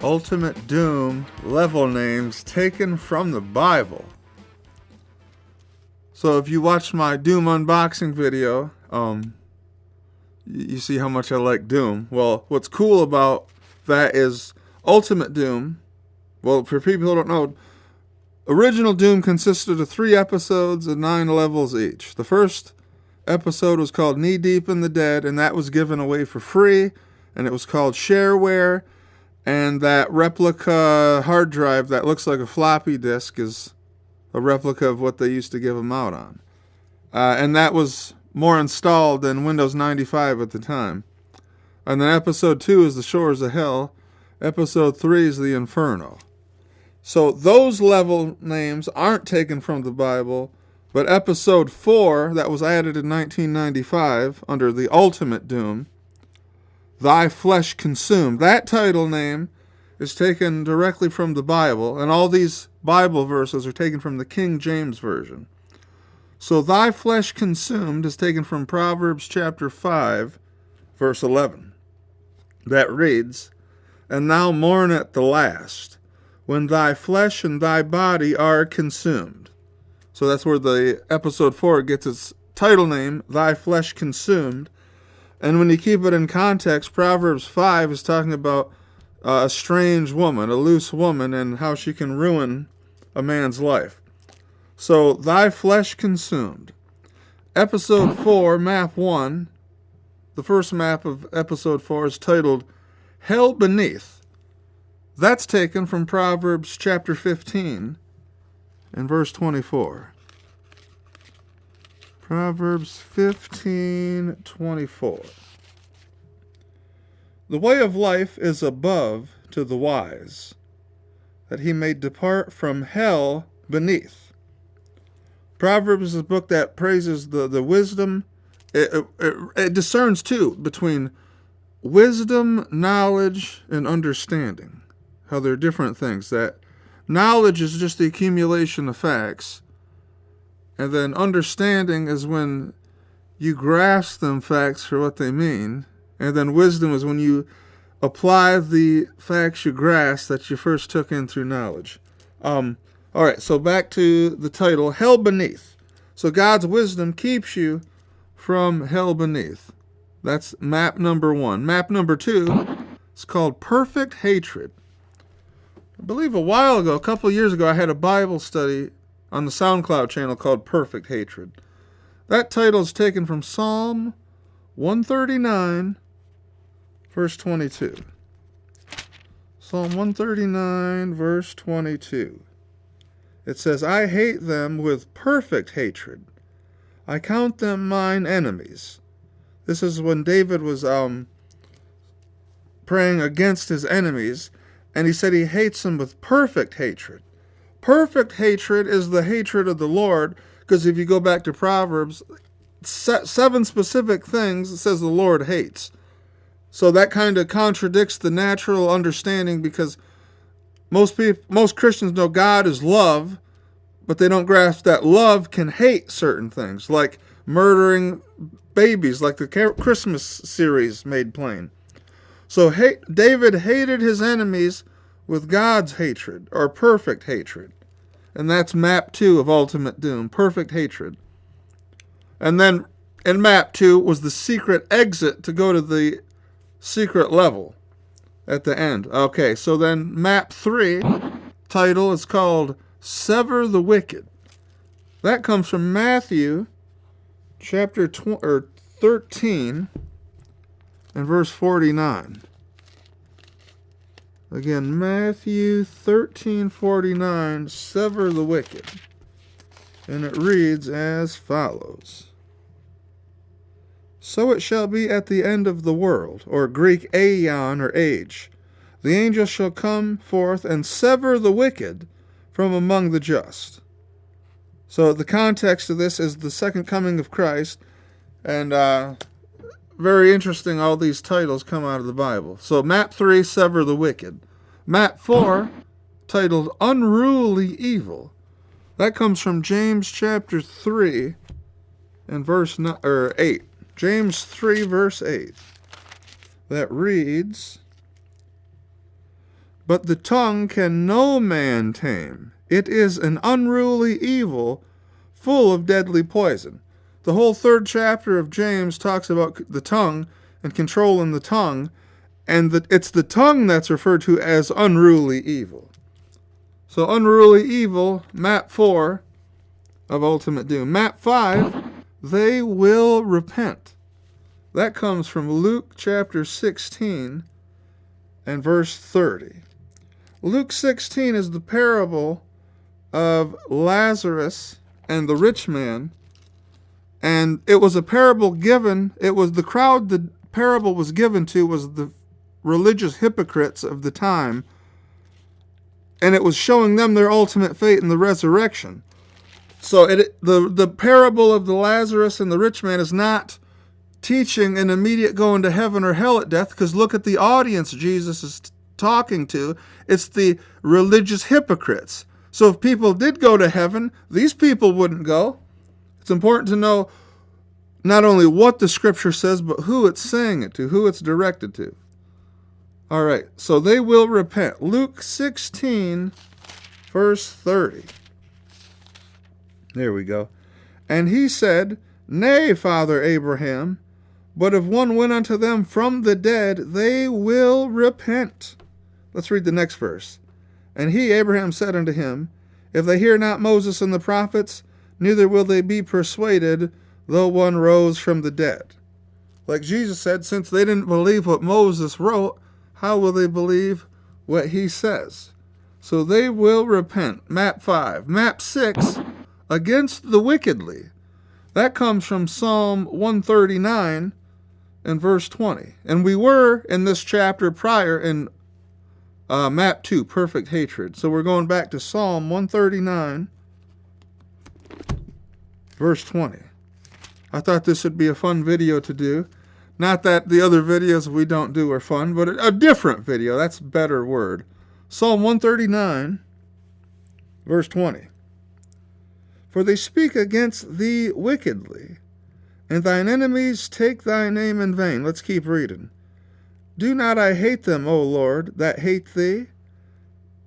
Ultimate Doom level names taken from the Bible. So if you watch my Doom unboxing video, you see how much I like Doom. Well, what's cool about that is Ultimate Doom. Well, for people who don't know, original Doom consisted of 3 episodes and 9 levels each. The first episode was called Knee Deep in the Dead, and that was given away for free, and it was called Shareware, and that replica hard drive that looks like a floppy disk is a replica of what they used to give them out on. And that was more installed than Windows 95 at the time. And then episode 2 is The Shores of Hell. Episode 3 is The Inferno. So those level names aren't taken from the Bible, but episode 4, that was added in 1995 under the Ultimate Doom, Thy Flesh Consumed, that title name is taken directly from the Bible, and all these Bible verses are taken from the King James Version. So Thy Flesh Consumed is taken from Proverbs chapter 5, verse 11. That reads, And thou mourn at the last, when thy flesh and thy body are consumed. So that's where the episode 4 gets its title name, Thy Flesh Consumed. And when you keep it in context, Proverbs 5 is talking about a strange woman, a loose woman, and how she can ruin a man's life. So, Thy Flesh Consumed. Episode 4, Map 1, the first map of Episode 4 is titled Hell Beneath. That's taken from Proverbs chapter 15 and verse 24. Proverbs 15:24. The way of life is above to the wise, that he may depart from hell beneath. Proverbs is a book that praises the wisdom. It discerns, too, between wisdom, knowledge, and understanding. How they're different things. That knowledge is just the accumulation of facts. And then understanding is when you grasp them facts for what they mean. And then wisdom is when you apply the facts you grasp that you first took in through knowledge. All right, so back to the title, Hell Beneath. So God's wisdom keeps you from hell beneath. That's map number 1. Map number 2 is called Perfect Hatred. I believe a while ago, a couple of years ago, I had a Bible study on the SoundCloud channel called Perfect Hatred. That title is taken from Psalm 139, verse 22. Psalm 139, verse 22. It says, I hate them with perfect hatred. I count them mine enemies. This is when David was praying against his enemies, and he said he hates them with perfect hatred. Perfect hatred is the hatred of the Lord, because if you go back to Proverbs, 7 specific things it says the Lord hates. So that kind of contradicts the natural understanding, because most Christians know God is love, but they don't grasp that love can hate certain things, like murdering babies, like the Christmas series made plain. So David hated his enemies with God's hatred, or perfect hatred. And that's map 2 of Ultimate Doom, perfect hatred. And then in map 2 was the secret exit to go to the secret level at the end. Okay, so then map 3 title is called Sever the Wicked. That comes from Matthew chapter 13 and verse 49. Again, Matthew 13:49, Sever the Wicked. And it reads as follows. So it shall be at the end of the world, or Greek aeon or age. The angel shall come forth and sever the wicked from among the just. So the context of this is the second coming of Christ. And very interesting, all these titles come out of the Bible. So map 3, Sever the Wicked. Map 4, titled Unruly Evil. That comes from James chapter 3 and verse 8. James 3 verse 8. That reads, but the tongue can no man tame. It is an unruly evil, full of deadly poison. The whole 3rd chapter of James talks about the tongue and controlling the tongue, and it's the tongue that's referred to as unruly evil. So unruly evil, map 4 of Ultimate Doom. Map 5, they will repent. That comes from Luke chapter 16 and verse 30. Luke 16 is the parable of Lazarus and the rich man. And it was a parable given, it was the crowd the parable was given to was the religious hypocrites of the time. And it was showing them their ultimate fate in the resurrection. So the parable of the Lazarus and the rich man is not teaching an immediate going to heaven or hell at death, because look at the audience Jesus is talking to. It's the religious hypocrites. So if people did go to heaven, these people wouldn't go. It's important to know not only what the scripture says, but who it's saying it to, who it's directed to. All right, so they will repent. Luke 16, verse 30. There we go. And he said, Nay, Father Abraham, but if one went unto them from the dead, they will repent. Let's read the next verse. And he, Abraham, said unto him, If they hear not Moses and the prophets, neither will they be persuaded, though one rose from the dead. Like Jesus said, since they didn't believe what Moses wrote, how will they believe what he says? So they will repent. Map 5. Map 6, against the wickedly. That comes from Psalm 139 and verse 20. And we were in this chapter prior in map 2, perfect hatred. So we're going back to Psalm 139, verse 20. I thought this would be a fun video to do. Not that the other videos we don't do are fun, but a different video. That's a better word. Psalm 139, verse 20. For they speak against thee wickedly, and thine enemies take thy name in vain. Let's keep reading. Do not I hate them, O Lord, that hate thee?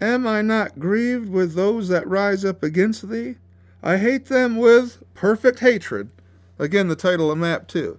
Am I not grieved with those that rise up against thee? I hate them with perfect hatred. Again, the title of map 2.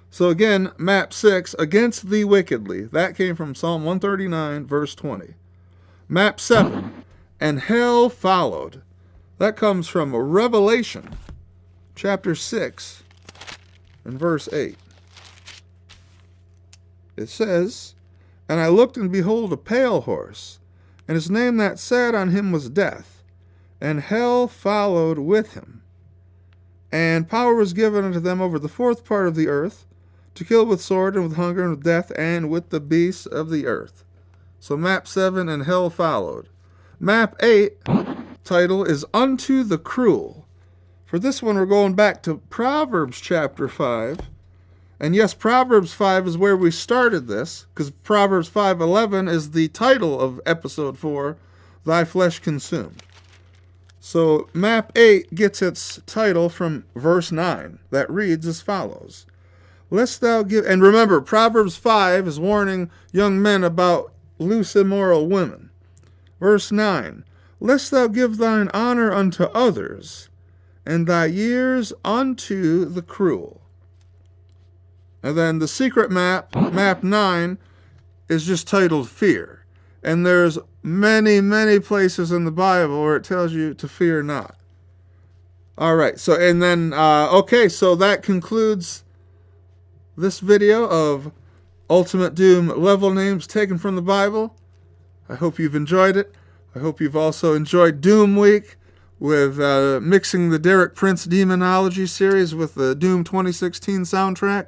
So again, map 6, against thee wickedly. That came from Psalm 139, verse 20. Map 7, and hell followed. That comes from Revelation, chapter 6, and verse 8. It says, And I looked, and behold, a pale horse, and his name that sat on him was Death, and hell followed with him. And power was given unto them over the fourth part of the earth, to kill with sword, and with hunger, and with death, and with the beasts of the earth. So map 7, and hell followed. Map 8, title is Unto the Cruel. For this one, we're going back to Proverbs chapter 5. And yes, Proverbs 5 is where we started this, because Proverbs 5:11 is the title of episode 4, Thy Flesh Consumed. So map 8 gets its title from verse 9, that reads as follows. Lest thou give, and remember, Proverbs 5 is warning young men about loose, immoral women. Verse 9, Lest thou give thine honor unto others, and thy years unto the cruel. And then the secret map, map 9, is just titled Fear. And there's many, many places in the Bible where it tells you to fear not. All right, so, and then, okay, so that concludes this video of Ultimate Doom level names taken from the Bible. I hope you've enjoyed it. I hope you've also enjoyed Doom Week with mixing the Derek Prince Demonology series with the Doom 2016 soundtrack.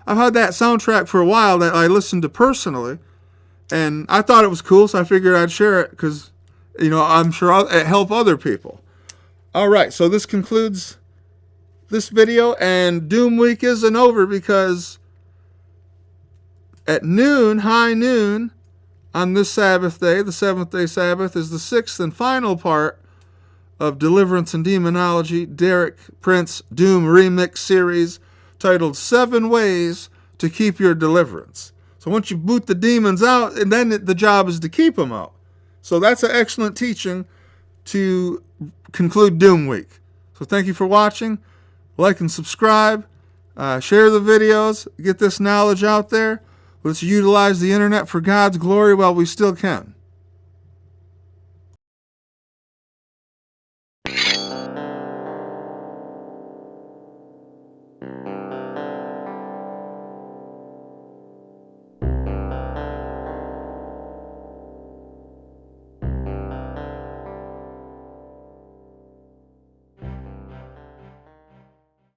I've had that soundtrack for a while that I listened to personally, and I thought it was cool, so I figured I'd share it because, you know, I'm sure it help other people. All right, so this concludes this video, and Doom Week isn't over because at noon, high noon, on this Sabbath day, the 7th-day Sabbath, is the 6th and final part of Deliverance and Demonology, Derek Prince Doom Remix series titled 7 Ways to Keep Your Deliverance. So once you boot the demons out, and then the job is to keep them out. So that's an excellent teaching to conclude Doom Week. So thank you for watching. Like and subscribe. Share the videos. Get this knowledge out there. Let's utilize the internet for God's glory while we still can.